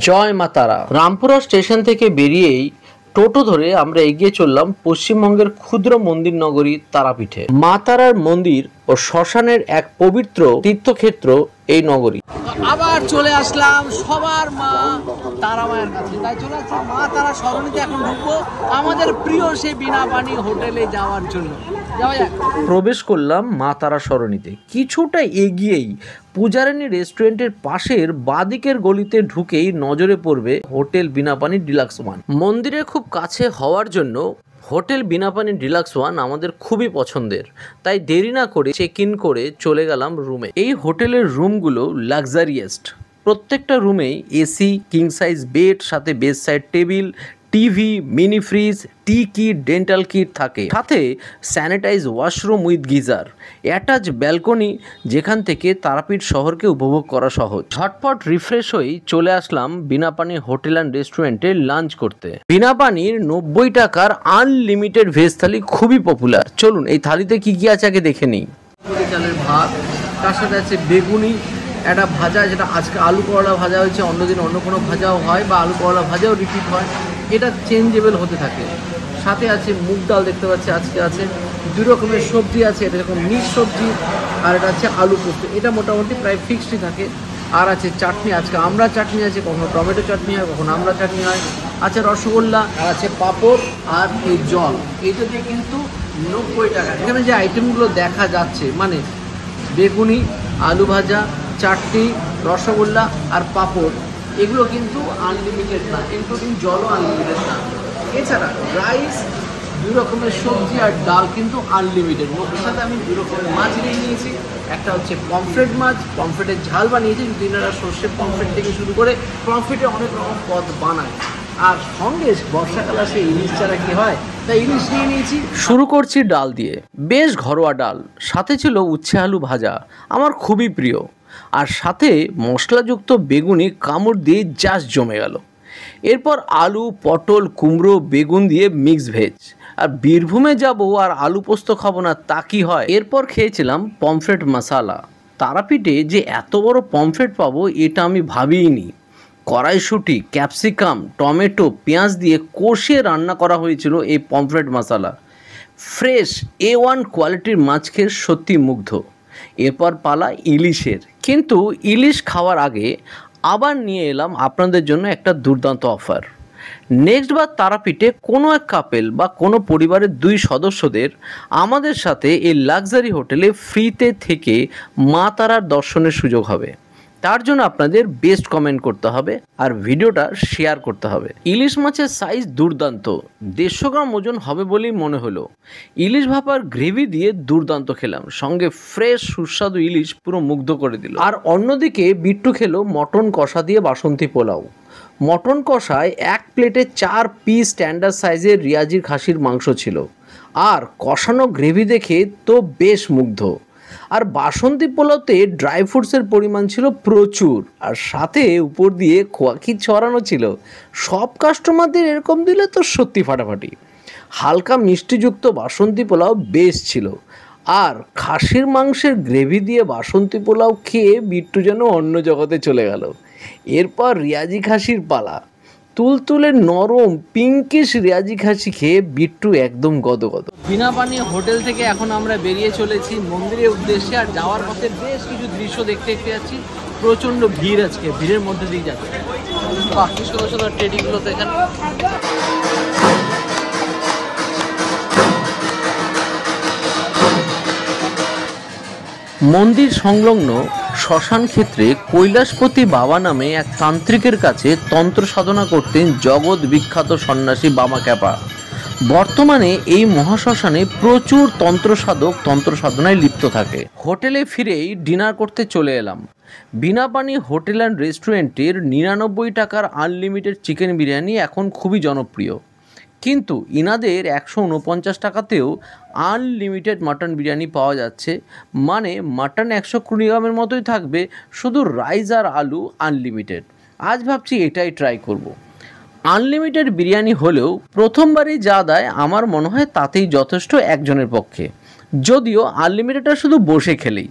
জয় মা তারা। রামপুরা স্টেশন থেকে বেরিয়েই টোটো ধরে আমরা এগিয়ে চললাম পশ্চিমবঙ্গের ক্ষুদ্র মন্দির নগরী তারাপীঠে। মা তারার মন্দির ও শ্মশানের এক পবিত্র তীর্থক্ষেত্র এই নগরী। আবার চলে আসলাম সবার মা তারা মায়ের কাছে, তাই চলে আসছি মা তারা সরণিতে। এখন ঢুকবো আমাদের প্রিয় সেই বিনাপানি হোটেলে যাওয়ার জন্য। প্রবেশ করলাম মা তারা সরণিতে। কিছুটা এগিয়েই পূজারানী রেস্টুরেন্টের পাশের বাদিকের গলিতে ঢুকেই নজরে পড়বে হোটেল বিনাপানি ডিলাক্স ওয়ান। মন্দিরের খুব কাছে হওয়ার জন্য হোটেল বিনাপানি ডিলাক্স ওয়ান আমাদের খুবই পছন্দের, তাই দেরি না করে চেক ইন করে চলে গেলাম রুমে। এই হোটেলের রুমগুলো লাক্সারিয়াস্ট, প্রত্যেকটা রুমেই এসি, কিং সাইজ বেড, সাথে bed side table, TV, mini fridge, tea kit, dental kit থাকে, সাথে sanitize washroom with geyser, attach balcony, যেখান থেকে তারাপীঠ শহরকে উপভোগ করা সহজ। ঝটপট রিফ্রেশ হয়েই চলে আসলাম বিনাপানি হোটেল অ্যান্ড রেস্টুরেন্টে লাঞ্চ করতে। বিনাপানির 90 টাকার আনলিমিটেড ভেজ থালি খুবই পপুলার। চলুন এই থালিতে কি কি আছে আগে দেখে নিই। চালের ভাত, তার সাথে আছে বেগুনি, একটা ভাজা, যেটা আজকে আলু করলা ভাজা হয়েছে, অন্যদিন অন্য কোনো ভাজাও হয় বা আলু করলা ভাজাও রিপিট হয়, এটা চেঞ্জেবল হতে থাকে। সাথে আছে মুগ ডাল, দেখতে পাচ্ছি আজকে আছে 2 রকমের সবজি আছে, এটা যেরকম মিক্স সবজি, আর এটা আছে আলু পোস্ত, এটা মোটামুটি প্রায় ফিক্সডই থাকে। আর আছে চাটনি, আজকে আমরা চাটনি আছে, কখনো টমেটো চাটনি হয়, কখনো আমরা চাটনি হয়, আছে রসগোল্লা, আর আছে পাঁপড়, আর এই জল। এইটা দিয়ে কিন্তু 90 টাকা। এখানে যে আইটেমগুলো দেখা যাচ্ছে, মানে বেগুনি, আলু ভাজা, চাটনি, রসগোল্লা আর পাঁপড়, এগুলো কিন্তু আনলিমিটেড না, ইনক্লুডিং জলও আনলিমিটেড না। এছাড়া রাইস, 2 রকমের সবজি আর ডাল কিন্তু আনলিমিটেড। ওর সাথে আমি 2 রকমের মাছ নিয়ে নিয়েছি। একটা হচ্ছে পমফ্রেট মাছ, পমফ্রেটের ঝাল বানিয়েছি, দিনারা সর্ষে পমফ্রেট থেকে শুরু করে পমফ্রেটে অনেক রকম পদ বানায়। আর সঙ্গে বর্ষাকাল আসে, ইলিশ ছাড়া কি হয়, তাই ইলিশ নিয়ে নিয়েছি। শুরু করছি ডাল দিয়ে, বেশ ঘরোয়া ডাল, সাথে ছিল উচ্ছে আলু ভাজা, আমার খুবই প্রিয়, আর সাথে মশলাযুক্ত বেগুনি কামড় দিয়ে জাস্ট জমে গেল। এরপর আলু, পটল, কুমড়ো, বেগুন দিয়ে মিক্স ভেজ। আর বীরভূমে যাব আর আলু পোস্ত খাবো না তা কি হয়। এরপর খেয়েছিলাম পমফ্রেট মশালা। তারাপীঠে যে এত বড় পমফ্রেট পাবো এটা আমি ভাবিইনি। কড়াইশুঁটি, ক্যাপসিকাম, টমেটো, পেঁয়াজ দিয়ে কষিয়ে রান্না করা হয়েছিল এই পমফ্রেট মশালা। ফ্রেশ A1 কোয়ালিটির মাছ খেয়ে সত্যি মুগ্ধ। এরপর পালা ইলিশের, কিন্তু ইলিশ খাওয়ার আগে আবার নিয়ে এলাম আপনাদের জন্য একটা দুর্দান্ত অফার। নেক্সট বার তারাপীঠে কোনো এক কাপেল বা কোনো পরিবারের 2 সদস্যদের আমাদের সাথে এই লাক্সারি হোটেলে ফ্রিতে থেকে মা তারার দর্শনের সুযোগ হবে। তার জন্য আপনাদের বেস্ট কমেন্ট করতে হবে আর ভিডিওটা শেয়ার করতে হবে। ইলিশ মাছের সাইজ দুর্দান্ত, 150 গ্রাম ওজন হবে বলেই মনে হলো। ইলিশ ভাপার গ্রেভি দিয়ে দুর্দান্ত খেলাম, সঙ্গে ফ্রেশ সুস্বাদু ইলিশ পুরো মুগ্ধ করে দিল। আর অন্যদিকে বিট্টু খেলো মটন কষা দিয়ে বাসন্তী পোলাও। মটন কষায় 1 প্লেটে 4 পিস স্ট্যান্ডার্ড সাইজের রিয়াজির খাসির মাংস ছিল, আর কষানো গ্রেভি দেখে তো বেশ মুগ্ধ। আর বাসন্তী পোলাওতে ড্রাই ফ্রুটসের পরিমাণ ছিল প্রচুর, আর সাথে উপর দিয়ে খোয়া ক্ষীর ছড়ানো ছিল। সব কাস্টমারদের এরকম দিলে তো সত্যি ফাটাফাটি। হালকা মিষ্টিযুক্ত বাসন্তী পোলাও বেশ ছিল, আর খাসির মাংসের গ্রেভি দিয়ে বাসন্তী পোলাও খেয়ে বিট্টু যেন অন্য জগতে চলে গেল। এরপর রিয়াজি খাসির পালা। তুলতুলে নরম পিঙ্কিশ রিয়াজি খাসি খেয়ে বিট্টু একদম গদগদ। বিনাপানি হোটেল থেকে এখন আমরা বেরিয়ে চলেছি মন্দিরের উদ্দেশ্যে, আর যাওয়ার পথে বেশ কিছু দৃশ্য দেখতে যাচ্ছি। প্রচণ্ড ভিড়, আজকে ভিড়ের মধ্যে দিয়ে যাচ্ছে। বাকি ছোটো ছোটো টেডিগুলো তো এখানে। মন্দির সংলগ্ন শ্মশান ক্ষেত্রে কৈলাসপতি বাবা নামে এক তান্ত্রিকের কাছে তন্ত্র সাধনা করতেন জগৎ বিখ্যাত সন্ন্যাসী বামা ক্যাপা। বর্তমানে এই মহাশ্মশানে প্রচুর তন্ত্র সাধক তন্ত্র সাধনায় লিপ্ত থাকে। হোটেলে ফিরেই ডিনার করতে চলে এলাম। বিনাপানি হোটেল অ্যান্ড রেস্টুরেন্টের 99 টাকার আনলিমিটেড চিকেন বিরিয়ানি এখন খুবই জনপ্রিয়, কিন্তু ইনাদের 149 টাকাতেও আনলিমিটেড মাটন বিরিয়ানি পাওয়া যাচ্ছে। মানে মাটন 120 গ্রামের মতোই থাকবে, শুধু রাইস আর আলু আনলিমিটেড। আজ ভাবছি এটাই ট্রাই করব। আনলিমিটেড বিরিয়ানি হলেও প্রথমবারই যা দেয় আমার মনে হয় তাতেই যথেষ্ট একজনের পক্ষে। যদিও আনলিমিটেডটা শুধু বসে খেলেই,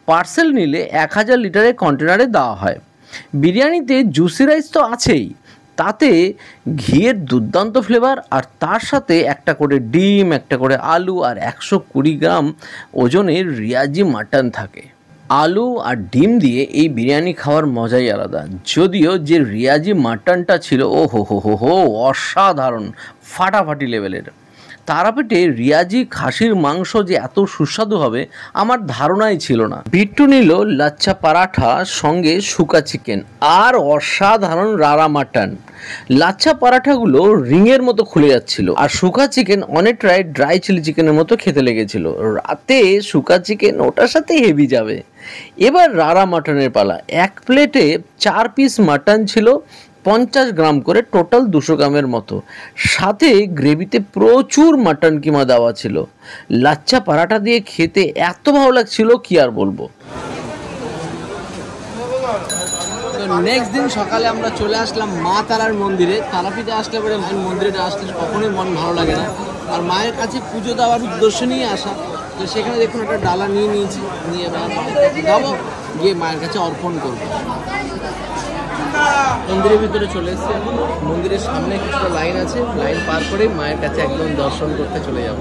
পার্সেল নিলে 1000 লিটারের কন্টেনারে দেওয়া হয়। বিরিয়ানিতে জুসি রাইস তো আছেই, তাতে ঘিয়ের দুর্দান্ত ফ্লেভার, আর তার সাথে একটা করে ডিম, একটা করে আলু আর 120 গ্রাম ওজনের রিয়াজি মাটন থাকে। আলু আর ডিম দিয়ে এই বিরিয়ানি খাওয়ার মজাই আলাদা। যদিও যে রিয়াজি মাটনটা ছিল, ও হো হো হো হো, অসাধারণ, ফাটাফাটি লেভেলের। তারাপীঠে রিয়াজি খাসির মাংস যে এত সুস্বাদু হবে আমার ধারণাই ছিল না। বিট্টু নিল লাচ্ছা পরাঠা, সঙ্গে শুকা চিকেন আর অসাধারণ রারা মাটন। লাচ্ছা পরাঠাগুলো রিংয়ের মতো খুলে যাচ্ছিল, আর শুকা চিকেন অনেকটাই ড্রাই চিলি চিকেনের মতো খেতে লেগেছিল। রাতে শুকা চিকেন ওটার সাথে হেভি যাবে। এবার রারা মাটনের পালা। এক প্লেটে 4 পিস মাটন ছিল, 50 গ্রাম করে, টোটাল 200 গ্রামের মতো। সাথে গ্রেভিতে প্রচুর মাটন কিমা দেওয়া ছিল। লাচ্ছা পরাঠা দিয়ে খেতে এত ভালো লাগছিল কি আর বলবো। তো নেক্সট দিন সকালে আমরা চলে আসলাম মা তারার মন্দিরে। তারাপীঠে আসলে পরে মায়ের মন্দিরে আসলে কখনোই মন ভালো লাগে না, আর মায়ের কাছে পুজো দেওয়ার উদ্দেশ্য নিয়ে আসা। তো সেখানে দেখুন একটা ডালা নিয়ে নিয়েছি, নিয়ে এবার যাবো, গিয়ে মায়ের কাছে অর্পণ করবো। মন্দিরের ভিতরে চলে এসেছি, মন্দিরের সামনে কিছুটা লাইন আছে, লাইন পার করে মায়ের কাছে একদম দর্শন করতে চলে যাবো।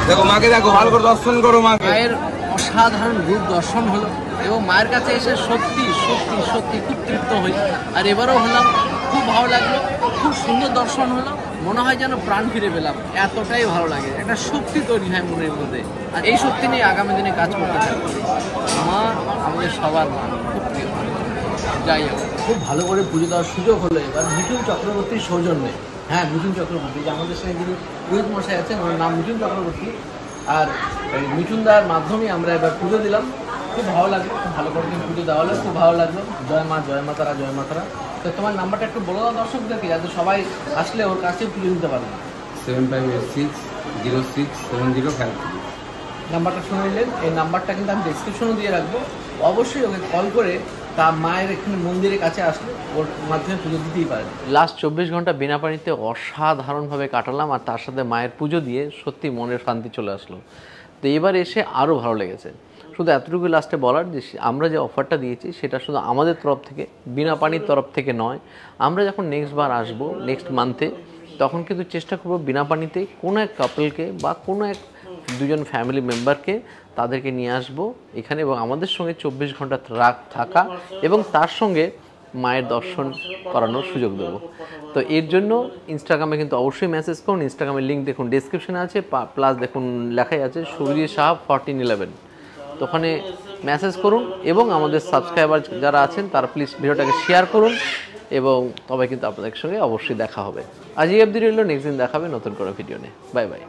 দেখো মাকে, দেখো ভালো করে দর্শন করো মাকে। মায়ের অসাধারণ রূপ দর্শন হলো এবং মায়ের কাছে এসে সত্যি সত্যি সত্যি খুব তৃপ্ত হই। আর এবারও হলাম, খুব ভালো লাগলো, খুব সুন্দর দর্শন হলো। মনে হয় যেন প্রাণ ফিরে পেলাম, এতটাই ভালো লাগে, একটা শক্তি তৈরি হয় মনের মধ্যে। আর এই শক্তি নিয়ে আগামী দিনে কাজ করতে থাকবো। মা আমাদের সবার মা, খুব প্রিয়। যাই হোক, খুব ভালো করে পুজো দেওয়ার সুযোগ হলো এবার মিঠুন চক্রবর্তীর সৌজন্যে। হ্যাঁ, মিঠুন চক্রবর্তী, যে আমাদের সঙ্গে যিনি পুরোহিত মশাই আছেন, ওনার নাম মিঠুন চক্রবর্তী। আর মিঠুন দার মাধ্যমে আমরা এবার পুজো দিলাম। খুব ভালো লাগলো, খুব ভালো করে পুজো দেওয়া হলো, খুব ভালো লাগলো। জয় মা, জয় মা তারা, জয় মা তারা। তো তোমার নাম্বারটা একটু বলে দাও দর্শকদেরকে, যাতে সবাই আসলে ওর কাছে পুজো দিতে পারবে। 7586067053। নাম্বারটা শুনে নিলেন, এই নাম্বারটা কিন্তু আমি ডেসক্রিপশনে দিয়ে রাখবো। অবশ্যই ওকে কল করে তা মায়ের এখানে মন্দিরের কাছে আসলে ওর মাধ্যমে পুজো দিতেই পারে। লাস্ট 24 ঘন্টা বিনা পানিতে অসাধারণভাবে কাটালাম, আর তার সাথে মায়ের পুজো দিয়ে সত্যি মনের শান্তি চলে আসলো। তো এবার এসে আরও ভালো লেগেছে। শুধু এতটুকু লাস্টে বলার যে আমরা যে অফারটা দিয়েছি সেটা শুধু আমাদের তরফ থেকে, বিনা পানির তরফ থেকে নয়। আমরা যখন নেক্সট বার আসবো, নেক্সট মান্থে, তখন কিন্তু চেষ্টা করবো বিনা পানিতে কোনো এক কাপলকে বা কোনো এক দুজন ফ্যামিলি মেম্বারকে তাদেরকে নিয়ে আসবো এখানে, এবং আমাদের সঙ্গে 24 ঘন্টা থাকা এবং তার সঙ্গে মায়ের দর্শন করানোর সুযোগ দেবো। তো এর জন্য ইনস্টাগ্রামে কিন্তু অবশ্যই মেসেজ করুন। ইনস্টাগ্রামের লিঙ্ক দেখুন ডেসক্রিপশনে আছে, প্লাস দেখুন লেখাই আছে সুরজিৎ সাহা 1411। তো ওখানে মেসেজ করুন, এবং আমাদের সাবস্ক্রাইবার যারা আছেন তারা প্লিজ ভিডিওটাকে শেয়ার করুন, এবং তবে কিন্তু আপনাদের সঙ্গে অবশ্যই দেখা হবে। আজ এই অবধি রইল, নেক্সট দিন দেখাবে নতুন করে ভিডিও নিয়ে। Bye bye.